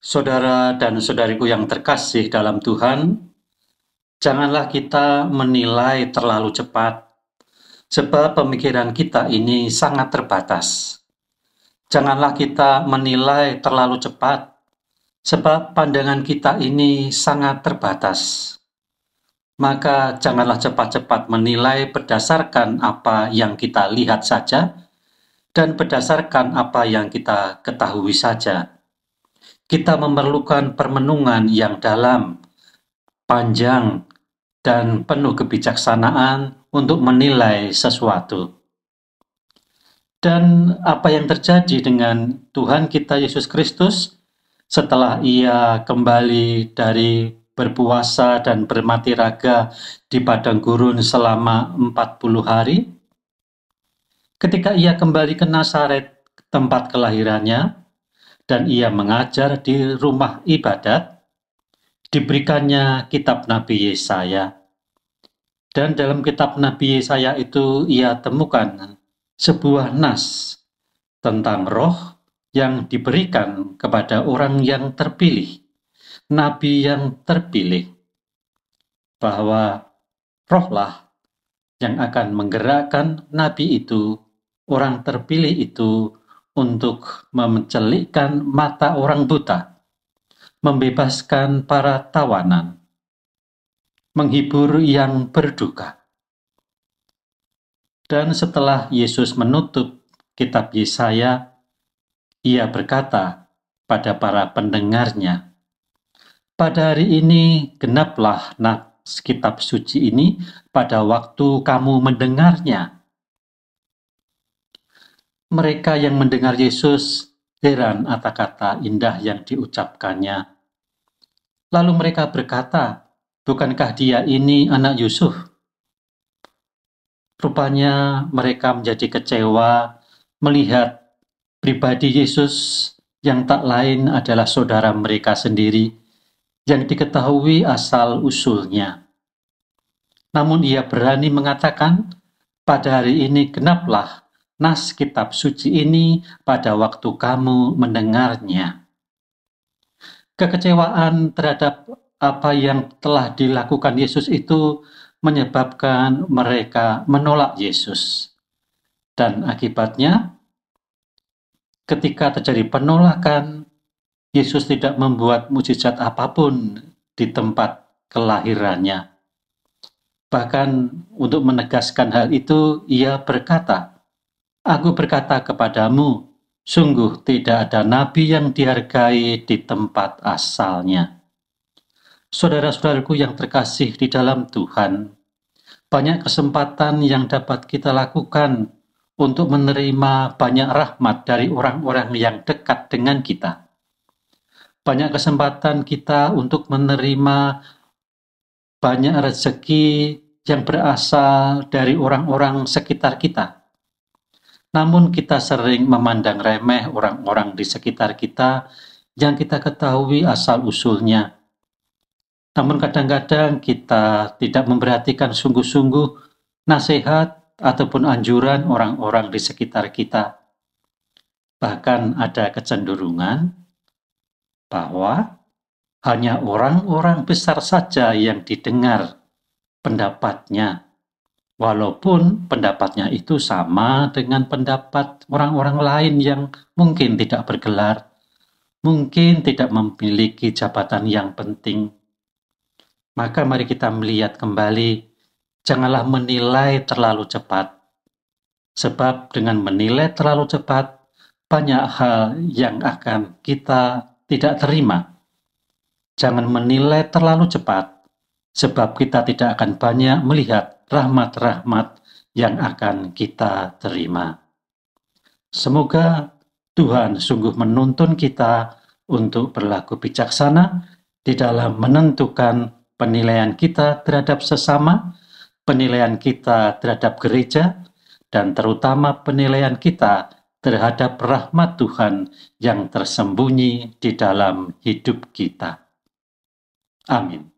Saudara dan saudariku yang terkasih dalam Tuhan, janganlah kita menilai terlalu cepat, sebab pemikiran kita ini sangat terbatas. Janganlah kita menilai terlalu cepat, sebab pandangan kita ini sangat terbatas. Maka janganlah cepat-cepat menilai berdasarkan apa yang kita lihat saja, dan berdasarkan apa yang kita ketahui saja. Kita memerlukan permenungan yang dalam, panjang, dan penuh kebijaksanaan untuk menilai sesuatu. Dan apa yang terjadi dengan Tuhan kita Yesus Kristus setelah Ia kembali dari berpuasa dan bermati raga di padang gurun selama 40 hari? Ketika Ia kembali ke Nazaret, tempat kelahirannya, dan Ia mengajar di rumah ibadat, diberikannya kitab Nabi Yesaya. Dan dalam kitab Nabi Yesaya itu Ia temukan sebuah nas tentang roh yang diberikan kepada orang yang terpilih, nabi yang terpilih, bahwa rohlah yang akan menggerakkan nabi itu, orang terpilih itu, untuk mencelikkan mata orang buta, membebaskan para tawanan, menghibur yang berduka. Dan setelah Yesus menutup kitab Yesaya, Ia berkata pada para pendengarnya, "Pada hari ini genaplah nas kitab suci ini pada waktu kamu mendengarnya." Mereka yang mendengar Yesus heran atas kata indah yang diucapkannya. Lalu mereka berkata, "Bukankah dia ini anak Yusuf?" Rupanya mereka menjadi kecewa melihat pribadi Yesus yang tak lain adalah saudara mereka sendiri yang diketahui asal-usulnya. Namun Ia berani mengatakan, "Pada hari ini genaplah nas kitab suci ini pada waktu kamu mendengarnya." Kekecewaan terhadap apa yang telah dilakukan Yesus itu menyebabkan mereka menolak Yesus. Dan akibatnya, ketika terjadi penolakan, Yesus tidak membuat mukjizat apapun di tempat kelahirannya. Bahkan untuk menegaskan hal itu, Ia berkata, "Aku berkata kepadamu, sungguh tidak ada nabi yang dihargai di tempat asalnya." Saudara-saudaraku yang terkasih di dalam Tuhan, banyak kesempatan yang dapat kita lakukan untuk menerima banyak rahmat dari orang-orang yang dekat dengan kita. Banyak kesempatan kita untuk menerima banyak rezeki yang berasal dari orang-orang sekitar kita. Namun kita sering memandang remeh orang-orang di sekitar kita yang kita ketahui asal-usulnya. Namun kadang-kadang kita tidak memperhatikan sungguh-sungguh nasihat ataupun anjuran orang-orang di sekitar kita. Bahkan ada kecenderungan bahwa hanya orang-orang besar saja yang didengar pendapatnya, walaupun pendapatnya itu sama dengan pendapat orang-orang lain yang mungkin tidak bergelar, mungkin tidak memiliki jabatan yang penting. Maka mari kita melihat kembali, janganlah menilai terlalu cepat. Sebab dengan menilai terlalu cepat, banyak hal yang akan kita tidak terima. Jangan menilai terlalu cepat, sebab kita tidak akan banyak melihat rahmat-rahmat yang akan kita terima. Semoga Tuhan sungguh menuntun kita untuk berlaku bijaksana di dalam menentukan penilaian kita terhadap sesama, penilaian kita terhadap gereja, dan terutama penilaian kita terhadap rahmat Tuhan yang tersembunyi di dalam hidup kita. Amin.